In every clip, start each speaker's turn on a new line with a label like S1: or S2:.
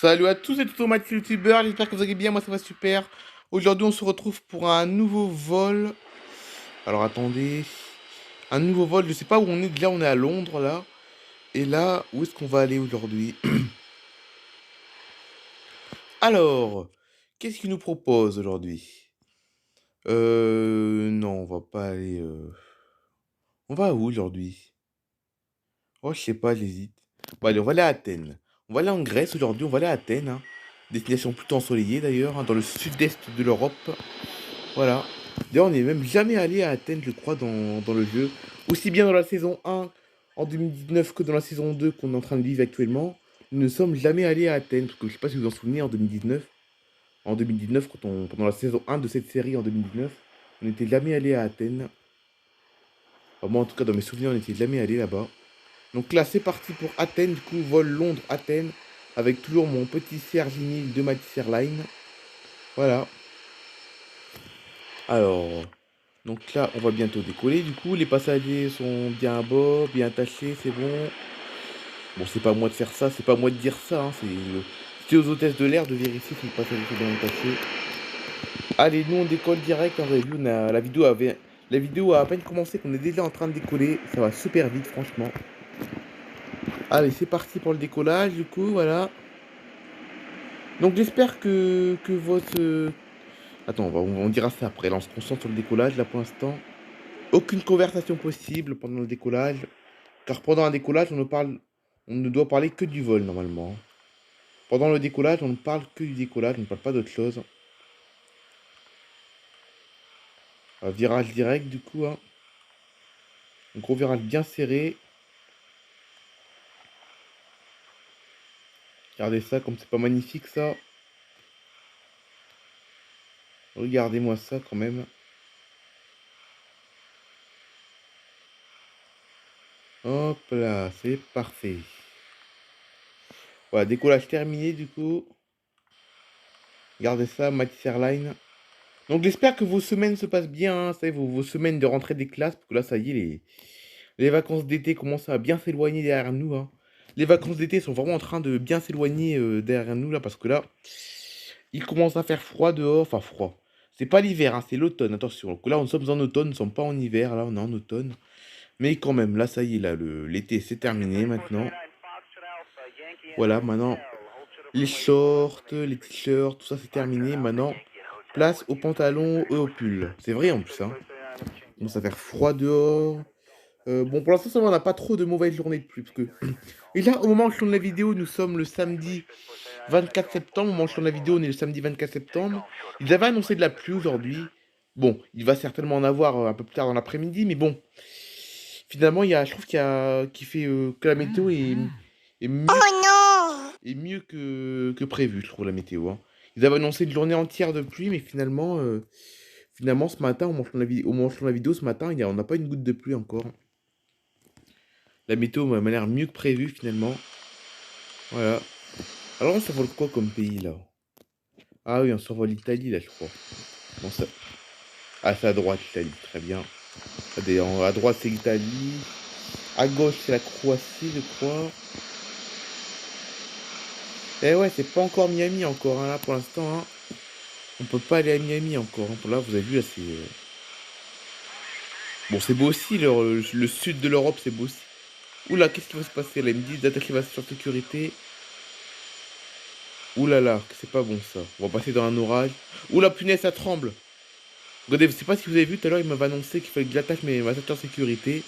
S1: Salut à tous et toutes, Mathieu youtubeur, j'espère que vous allez bien, moi ça va super. Aujourd'hui on se retrouve pour un nouveau vol. Alors attendez, un nouveau vol, je sais pas où on est, déjà on est à Londres là. Et là, où est-ce qu'on va aller aujourd'hui? Alors, qu'est-ce qu'il nous propose aujourd'hui? Non, on va pas aller... On va où aujourd'hui? Oh, je sais pas, j'hésite. Bon allez, on va aller à Athènes. On va aller en Grèce aujourd'hui, on va aller à Athènes, hein. Destination plutôt ensoleillée d'ailleurs, hein, dans le sud-est de l'Europe. Voilà. D'ailleurs, on n'est même jamais allé à Athènes, je crois, dans le jeu. Aussi bien dans la saison 1 en 2019 que dans la saison 2 qu'on est en train de vivre actuellement. Nous ne sommes jamais allés à Athènes. Parce que je ne sais pas si vous vous en souvenez, en 2019. En 2019, pendant la saison 1 de cette série en 2019, on n'était jamais allé à Athènes. Enfin, moi, en tout cas, dans mes souvenirs, on n'était jamais allé là-bas. Donc là, c'est parti pour Athènes. Du coup, vol Londres-Athènes. Avec toujours mon petit CRJ 1000 de Matisse Airlines. Voilà. Alors. Donc là, on va bientôt décoller. Du coup, les passagers sont bien à bord, bien attachés, c'est bon. Bon, c'est pas à moi de faire ça, c'est pas à moi de dire ça, hein, c'est aux hôtesses de l'air de vérifier si les passagers sont bien attachés. Allez, nous on décolle direct. Hein, vous avez vu, la vidéo a à peine commencé, qu'on est déjà en train de décoller. Ça va super vite, franchement. Allez, c'est parti pour le décollage. Du coup, voilà. Donc j'espère que votre... Attends, on dira ça après. Là, on se concentre sur le décollage, là, pour l'instant. Aucune conversation possible pendant le décollage. Car pendant un décollage, on ne doit parler que du vol normalement. Pendant le décollage, on ne parle que du décollage, on ne parle pas d'autre chose. Un virage direct du coup, hein. Un gros virage bien serré. Regardez ça, comme c'est pas magnifique ça. Regardez-moi ça quand même. Hop là, c'est parfait. Voilà, décollage terminé du coup. Regardez ça, Matisse Airlines. Donc j'espère que vos semaines se passent bien, hein, ça y est, vos semaines de rentrée des classes, parce que là ça y est, les vacances d'été commencent à bien s'éloigner derrière nous, hein. Les vacances d'été sont vraiment en train de bien s'éloigner derrière nous là, parce que là, il commence à faire froid dehors, enfin froid. C'est pas l'hiver, hein, c'est l'automne, attention. Donc là, nous sommes en automne, nous ne sommes pas en hiver, là on est en automne. Mais quand même, là ça y est, là, l'été c'est terminé maintenant. Voilà, maintenant, les shorts, les t-shirts, tout ça c'est terminé. Maintenant, place aux pantalons et aux pulls. C'est vrai en plus, hein. Il commence à faire froid dehors. Bon, pour l'instant, ça va, on n'a pas trop de mauvaises journées de pluie. Parce que... Et là, au moment où je tourne la vidéo, nous sommes le samedi 24 septembre. Au moment où je tourne la vidéo, on est le samedi 24 septembre. Ils avaient annoncé de la pluie aujourd'hui. Bon, il va certainement en avoir un peu plus tard dans l'après-midi, mais bon. Finalement, je trouve qu'il fait que la météo est mieux, oh non, est mieux que prévu, je trouve, la météo, hein. Ils avaient annoncé une journée entière de pluie, mais finalement ce matin, au moment où je tourne la vidéo, ce matin, on n'a pas une goutte de pluie encore. La météo m'a l'air mieux que prévu finalement. Voilà. Alors là, ça vole quoi comme pays là? Ah oui, on survole l'Italie là, je crois. Bon, ça... Ah, c'est à droite l'Italie, très bien. À droite c'est l'Italie. À gauche c'est la Croatie, je crois. Eh ouais, c'est pas encore Miami encore, hein, là pour l'instant, hein. On peut pas aller à Miami encore, hein. Là, vous avez vu, là c'est. Bon, c'est beau aussi, le sud de l'Europe, c'est beau aussi. Oula, qu'est-ce qui va se passer là? Ils me disent d'attaquer ma sécurité. Oula là, c'est pas bon ça. On va passer dans un orage. Oula, punaise, ça tremble. Regardez, je sais pas si vous avez vu tout à l'heure, il m'avait annoncé qu'il fallait que j'attache ma ceinture de sécurité.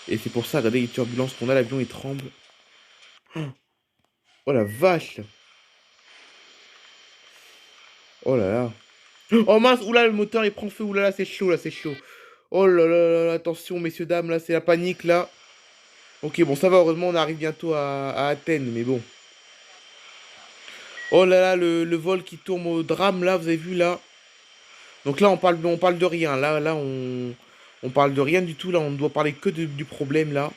S1: Et c'est pour ça, regardez les turbulences qu'on a, l'avion il tremble. Oh la vache! Oh là là. Oh mince, oula, le moteur il prend feu, oula là, c'est chaud là, c'est chaud. Oh là là là là, attention messieurs, dames, là, c'est la panique là. Ok, bon, ça va, heureusement, on arrive bientôt à Athènes, mais bon. Oh là là, le vol qui tourne au drame là, vous avez vu là? Donc là, on parle de rien. Là, on parle de rien du tout. Là, on ne doit parler que du problème, là.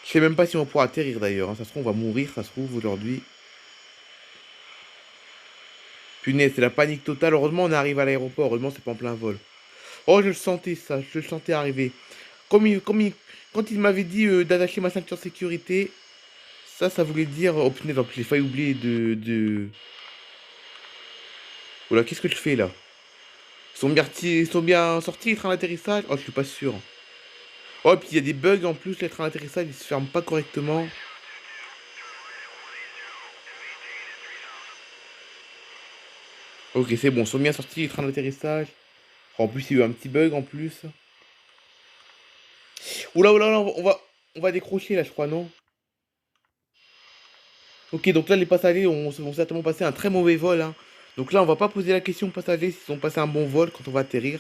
S1: Je sais même pas si on pourra atterrir, d'ailleurs, hein. Ça se trouve, on va mourir, ça se trouve, aujourd'hui. Punaise, c'est la panique totale. Heureusement, on arrive à l'aéroport. Heureusement, c'est pas en plein vol. Oh, je le sentais, ça. Je le sentais arriver. Comme il, comme il- Quand il m'avait dit d'attacher ma ceinture de sécurité, Ça voulait dire... Oh punaise, en plus, j'ai failli oublier de... Oula, qu'est-ce que je fais, là? Ils sont bien sortis, les trains d'atterrissage? Oh, je suis pas sûr. Oh, et puis il y a des bugs en plus, les trains d'atterrissage, ils se ferment pas correctement. Ok, c'est bon, ils sont bien sortis, les trains d'atterrissage. En plus, il y a eu un petit bug en plus. Oula, oula, oula, on va décrocher là, je crois, non? Ok, donc là, les passagers vont certainement passer un très mauvais vol, hein. Donc là, on va pas poser la question aux passagers s'ils ont passé un bon vol quand on va atterrir.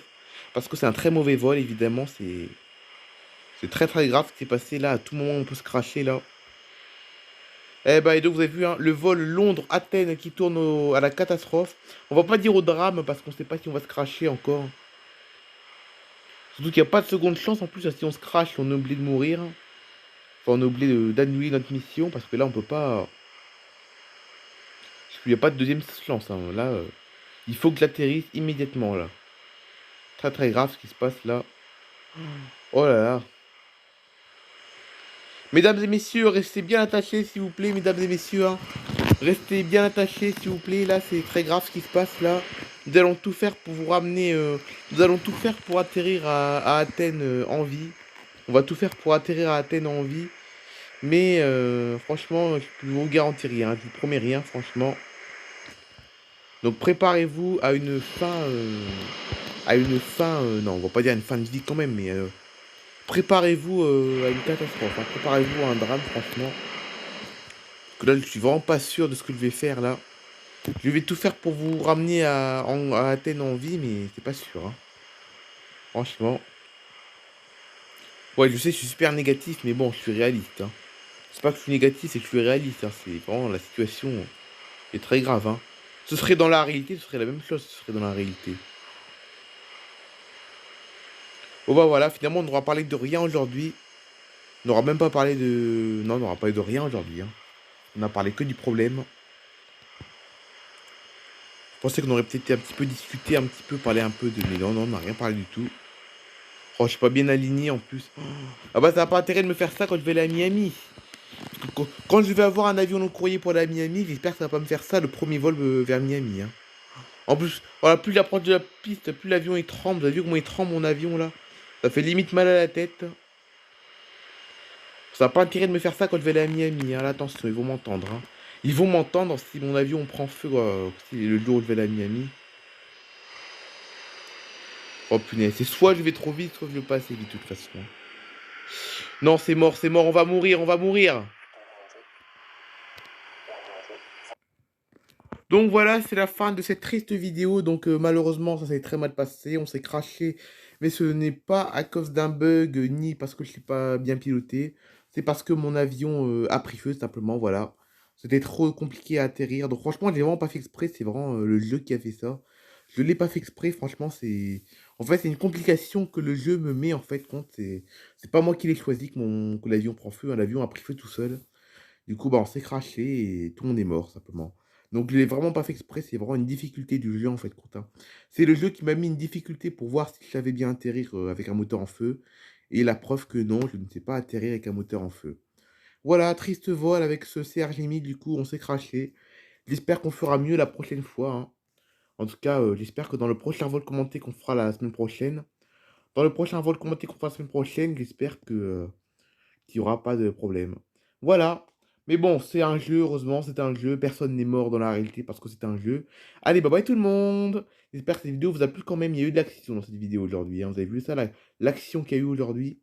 S1: Parce que c'est un très mauvais vol, évidemment. C'est très très grave ce qui est passé là. À tout moment, on peut se cracher là. Eh ben, et donc, vous avez vu, hein, le vol Londres-Athènes qui tourne à la catastrophe. On va pas dire au drame parce qu'on sait pas si on va se cracher encore. Surtout qu'il n'y a pas de seconde chance en plus. Si on se crache, on est obligé de mourir. Enfin, on est obligé d'annuler notre mission parce que là, on peut pas. Il n'y a pas de deuxième chance, hein. Là, il faut que j'atterrisse immédiatement là. Très très grave ce qui se passe là. Oh là là. Mesdames et messieurs, restez bien attachés s'il vous plaît, mesdames et messieurs, hein. Restez bien attachés s'il vous plaît. Là, c'est très grave ce qui se passe là. Nous allons tout faire pour vous ramener. Nous allons tout faire pour atterrir à Athènes en vie. On va tout faire pour atterrir à Athènes en vie. Mais franchement, je ne vous garantis rien. Je vous promets rien, franchement. Donc préparez-vous à une fin. Non, on va pas dire une fin de vie quand même, mais préparez-vous à une catastrophe, hein. Préparez-vous à un drame, franchement. Parce que là, je suis vraiment pas sûr de ce que je vais faire là. Je vais tout faire pour vous ramener à Athènes en vie, mais c'est pas sûr, hein. Franchement. Ouais, je sais, je suis super négatif, mais bon, je suis réaliste, hein. C'est pas que je suis négatif, c'est que je suis réaliste, hein. C'est vraiment la situation est très grave, hein. Ce serait dans la réalité, ce serait la même chose, ce serait dans la réalité. Bon bah voilà, finalement, on n'aura parlé de rien aujourd'hui. On n'aura même pas parlé de... Non, on n'aura parlé de rien aujourd'hui, hein. On a parlé que du problème. Je pensais qu'on aurait peut-être un petit peu discuté, un petit peu, parlé un peu de... Mais non, non, on n'a rien parlé du tout. Oh, je suis pas bien aligné en plus. Ah bah ça n'a pas intérêt de me faire ça quand je vais aller à Miami. Parce que quand je vais avoir un avion long courrier pour aller à Miami, j'espère que ça va pas me faire ça le premier vol vers Miami, hein. En plus, voilà, plus j'approche de la piste, plus l'avion il tremble. Vous avez vu comment il tremble mon avion là? Ça fait limite mal à la tête. Ça n'a pas intérêt de me faire ça quand je vais aller à Miami, hein. Là, attention, ils vont m'entendre, hein. Ils vont m'entendre si mon avion prend feu le jour où je vais aller à Miami. Oh punaise, c'est soit je vais trop vite, soit je vais pas assez vite de toute façon. Non, c'est mort, on va mourir, on va mourir. Donc voilà, c'est la fin de cette triste vidéo. Donc malheureusement, ça s'est très mal passé. On s'est craché. Mais ce n'est pas à cause d'un bug, ni parce que je ne suis pas bien piloté. C'est parce que mon avion a pris feu, simplement. Voilà. C'était trop compliqué à atterrir. Donc franchement, je l'ai vraiment pas fait exprès. C'est vraiment le jeu qui a fait ça. Je ne l'ai pas fait exprès. Franchement, c'est... En fait, c'est une complication que le jeu me met en fait compte. C'est pas moi qui l'ai choisi que l'avion prend feu. L'avion a pris feu tout seul. Du coup, bah, on s'est craché et tout le monde est mort, simplement. Donc, je l'ai vraiment pas fait exprès, c'est vraiment une difficulté du jeu, en fait, Quentin. C'est le jeu qui m'a mis une difficulté pour voir si je savais bien atterrir avec un moteur en feu. Et la preuve que non, je ne sais pas atterrir avec un moteur en feu. Voilà, triste vol avec ce CRJ1000, du coup, on s'est craché. J'espère qu'on fera mieux la prochaine fois, hein. En tout cas, j'espère que dans le prochain vol commenté qu'on fera la semaine prochaine, dans le prochain vol commenté qu'on fera la semaine prochaine, j'espère qu'il n'y aura pas de problème. Voilà. Mais bon, c'est un jeu, heureusement, c'est un jeu. Personne n'est mort dans la réalité parce que c'est un jeu. Allez, bye bye tout le monde. J'espère que cette vidéo vous a plu quand même. Il y a eu de l'action dans cette vidéo aujourd'hui, hein. Vous avez vu ça, l'action qu'il y a eu aujourd'hui.